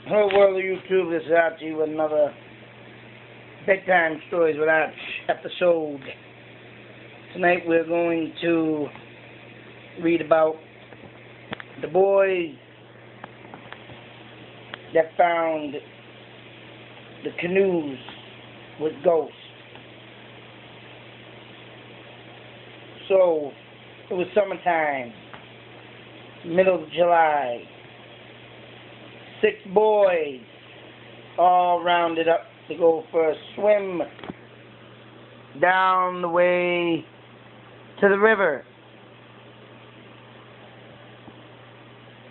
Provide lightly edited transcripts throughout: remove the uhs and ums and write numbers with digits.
Hello world of YouTube, this is Archie with another Bedtime Stories with Arch episode. Tonight we're going to read about the boys that found the canoes with ghosts. So, it was summertime, middle of July. 6 boys all rounded up to go for a swim down the way to the river.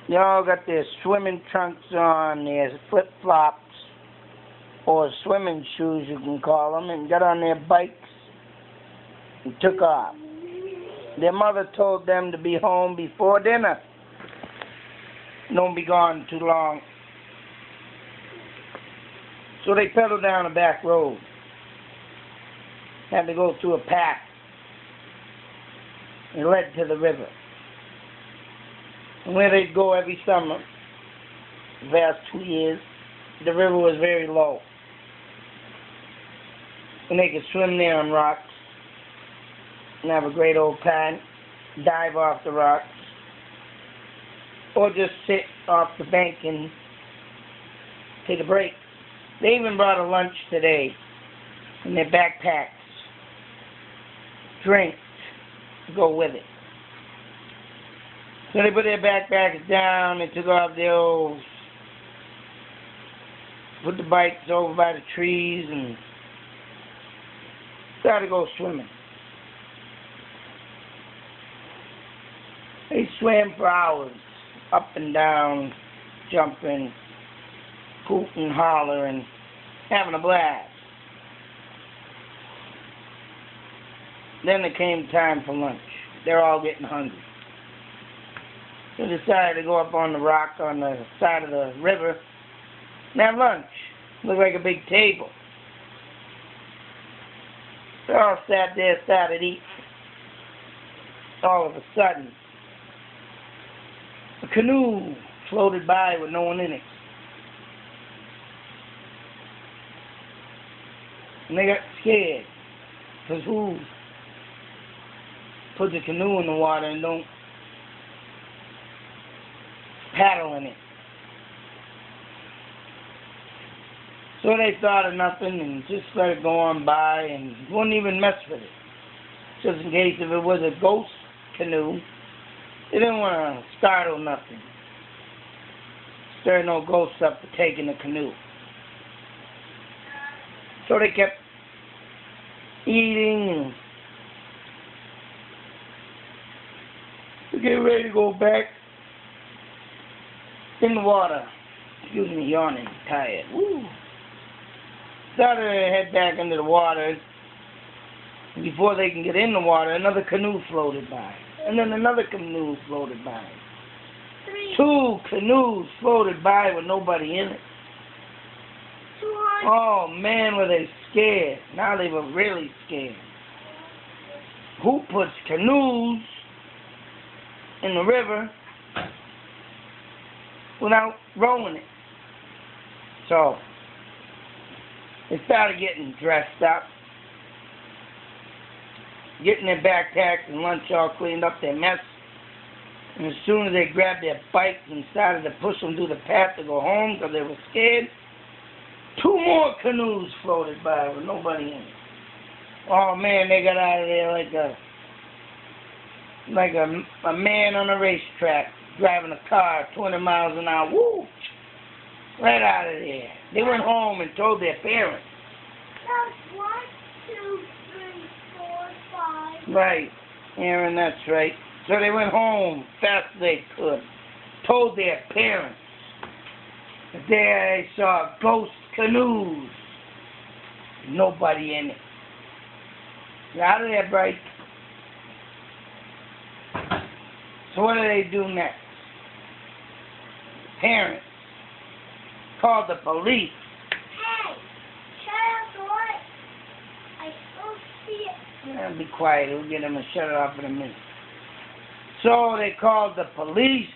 They all got their swimming trunks on, their flip-flops, or swimming shoes you can call them, and got on their bikes and took off. Their mother told them to be home before dinner. Don't be gone too long. So they pedaled down a back road. Had to go through a path. It led to the river. And where they'd go every summer, the past 2 years, the river was very low. And they could swim there on rocks and have a great old time, dive off the rocks, or just sit off the bank and take a break. They even brought a lunch today in their backpacks. Drinks to go with it. So they put their backpacks down, they took off their old, put the bikes over by the trees and started to go swimming. They swam for hours, up and down, jumping, hooting, hollering, having a blast. Then it came time for lunch. They're all getting hungry. So they decided to go up on the rock on the side of the river and have lunch. Looked like a big table. They all sat there, started eating. All of a sudden, a canoe floated by with no one in it. And they got scared, because who puts a canoe in the water and don't paddle in it? So they thought of nothing and just let it go on by and wouldn't even mess with it. Just in case if it was a ghost canoe, they didn't want to startle nothing. Stir no ghosts up for taking the canoe. So they kept eating and getting ready to go back in the water. Excuse me, yawning, tired. Woo. Started to head back into the water. Before they can get in the water, another canoe floated by. And then another canoe floated by. 2 canoes floated by with nobody in it. Oh man, were they scared. Now they were really scared. Who puts canoes in the river without rowing it? So, they started getting dressed up, getting their backpacks and lunch all cleaned up their mess. And as soon as they grabbed their bikes and started to push them through the path to go home because they were scared, 2 more canoes floated by with nobody in it. Oh man, they got out of there like a man on a racetrack driving a car 20 miles an hour. Woo! Right out of there. They went home and told their parents. That's 1, 2, 3, 4, 5. Right, Aaron, that's right. So they went home fast as they could. Told their parents that they saw ghost canoes. Nobody in it. They're out of there, Bright. So what do they do next? Parents called the police. Hey, shut up, boy. I don't see it. Yeah, be quiet. We'll get them and shut it off in a minute. So they called the police.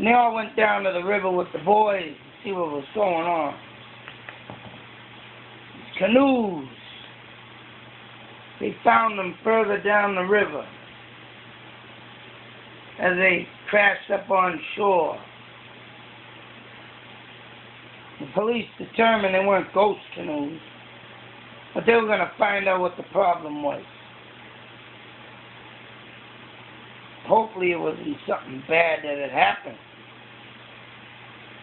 And they all went down to the river with the boys to see what was going on. Canoes. They found them further down the river as they crashed up on shore. The police determined they weren't ghost canoes, but they were going to find out what the problem was. Hopefully it wasn't something bad that had happened.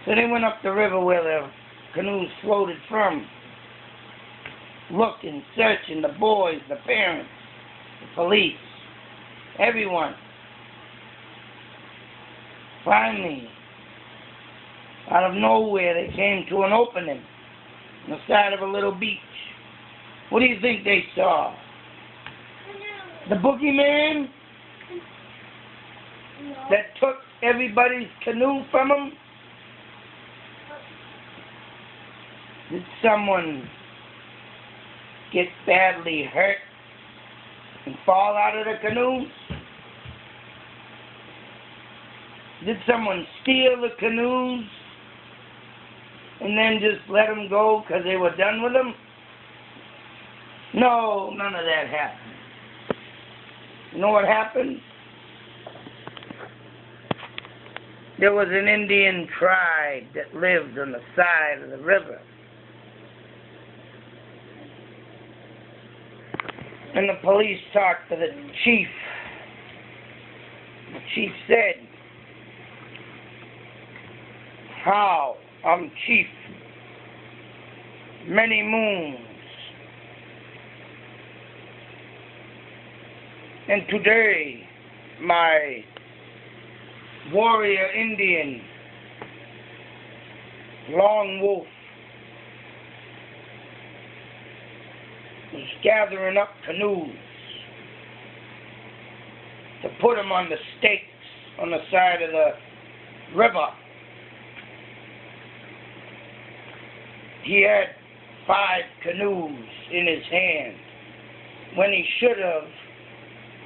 So they went up the river where the canoes floated from, looking, searching, the boys, the parents, the police, everyone. Finally, out of nowhere, they came to an opening on the side of a little beach. What do you think they saw? The boogeyman that took everybody's canoe from them? Did someone get badly hurt and fall out of the canoe? Did someone steal the canoes and then just let them go because they were done with them? No, none of that happened. You know what happened? There was an Indian tribe that lived on the side of the river. And the police talked to the chief. The chief said, "How? I'm chief. Many moons. And today, my warrior Indian, Long Wolf, was gathering up canoes to put them on the stakes on the side of the river. He had 5 canoes in his hand when he should have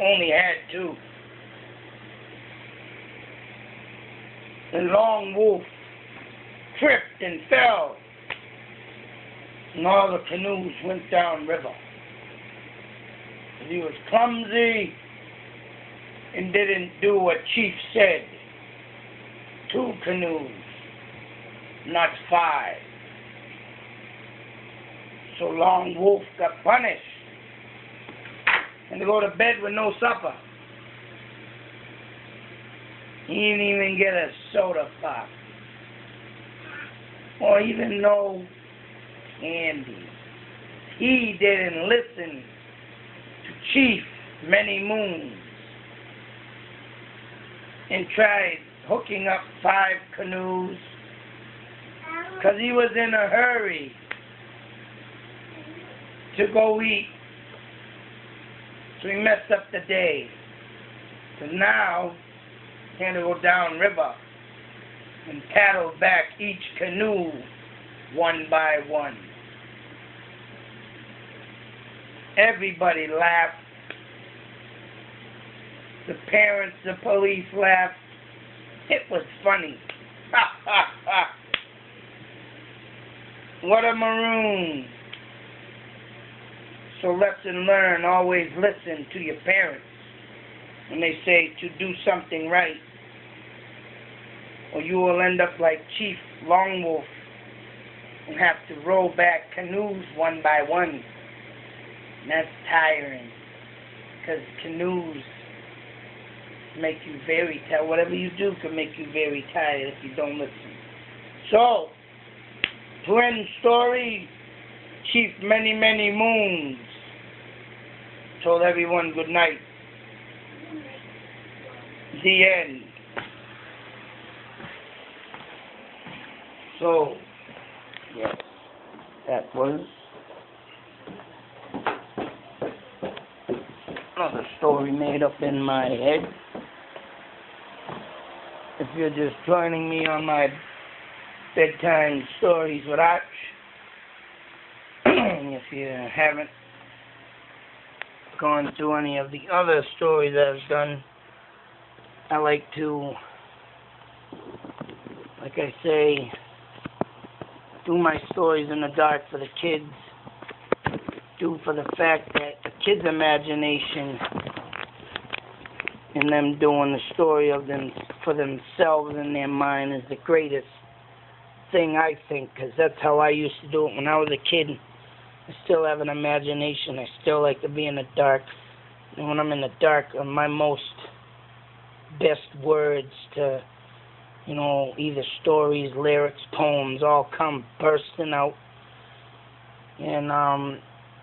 only had 2. The Long Wolf tripped and fell, and all the canoes went down river. He was clumsy and didn't do what Chief said. 2 canoes, not 5. So Long Wolf got punished and to go to bed with no supper. He didn't even get a soda pop or even no candy. He didn't listen to Chief Many Moons and tried hooking up 5 canoes because he was in a hurry to go eat. So he messed up the day. So now he had to go down river and paddle back each canoe one by one. Everybody laughed. The parents, the police laughed. It was funny. Ha ha ha. What a maroon. So lesson learned, always listen to your parents when they say to do something right, or you will end up like Chief Long Wolf and have to row back canoes one by one. And that's tiring, because canoes make you very tired. Whatever you do can make you very tired if you don't listen. So, to end story, Chief Many Many Moons told everyone good night. The end. So, yes, that was another story made up in my head. If you're just joining me on my bedtime stories with Arch, and if you haven't gone through any of the other stories I've done, I like to like I say, do my stories in the dark for the kids. Do for the fact that the kids' imagination and them doing the story of them for themselves in their mind is the greatest thing, I think, because that's how I used to do it when I was a kid. I still have an imagination. I still like to be in the dark. And when I'm in the dark, my most best words to, either stories, lyrics, poems, all come bursting out. And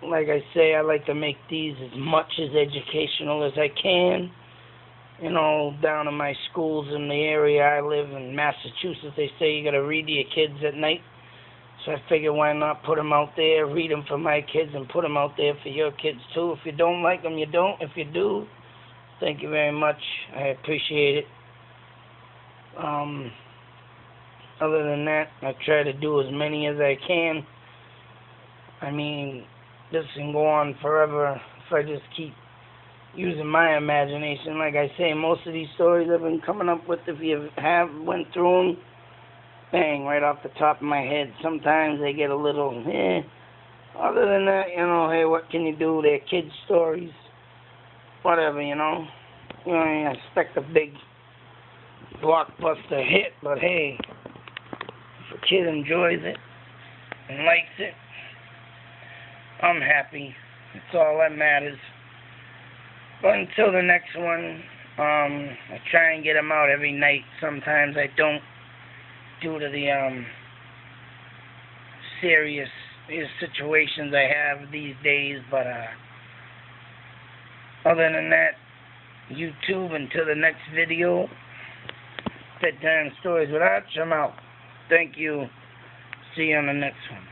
like I say, I like to make these as much as educational as I can. Down in my schools in the area I live in Massachusetts, they say you got to read to your kids at night. So I figure why not put them out there, read them for my kids, and put them out there for your kids too. If you don't like them, you don't. If you do, thank you very much. I appreciate it. Other than that, I try to do as many as I can. I mean, this can go on forever if I just keep using my imagination. Like I say, most of these stories I've been coming up with, if you went through them, bang, right off the top of my head. Sometimes they get a little, Other than that, hey, what can you do? They're kids' stories. Whatever, You don't expect a big blockbuster hit, but hey, if a kid enjoys it and likes it, I'm happy. That's all that matters. But until the next one, I try and get them out every night. Sometimes I don't, due to the serious situations I have these days. But other than that, YouTube, until the next video, Bedtime Stories with Arch, I'm out. Thank you. See you on the next one.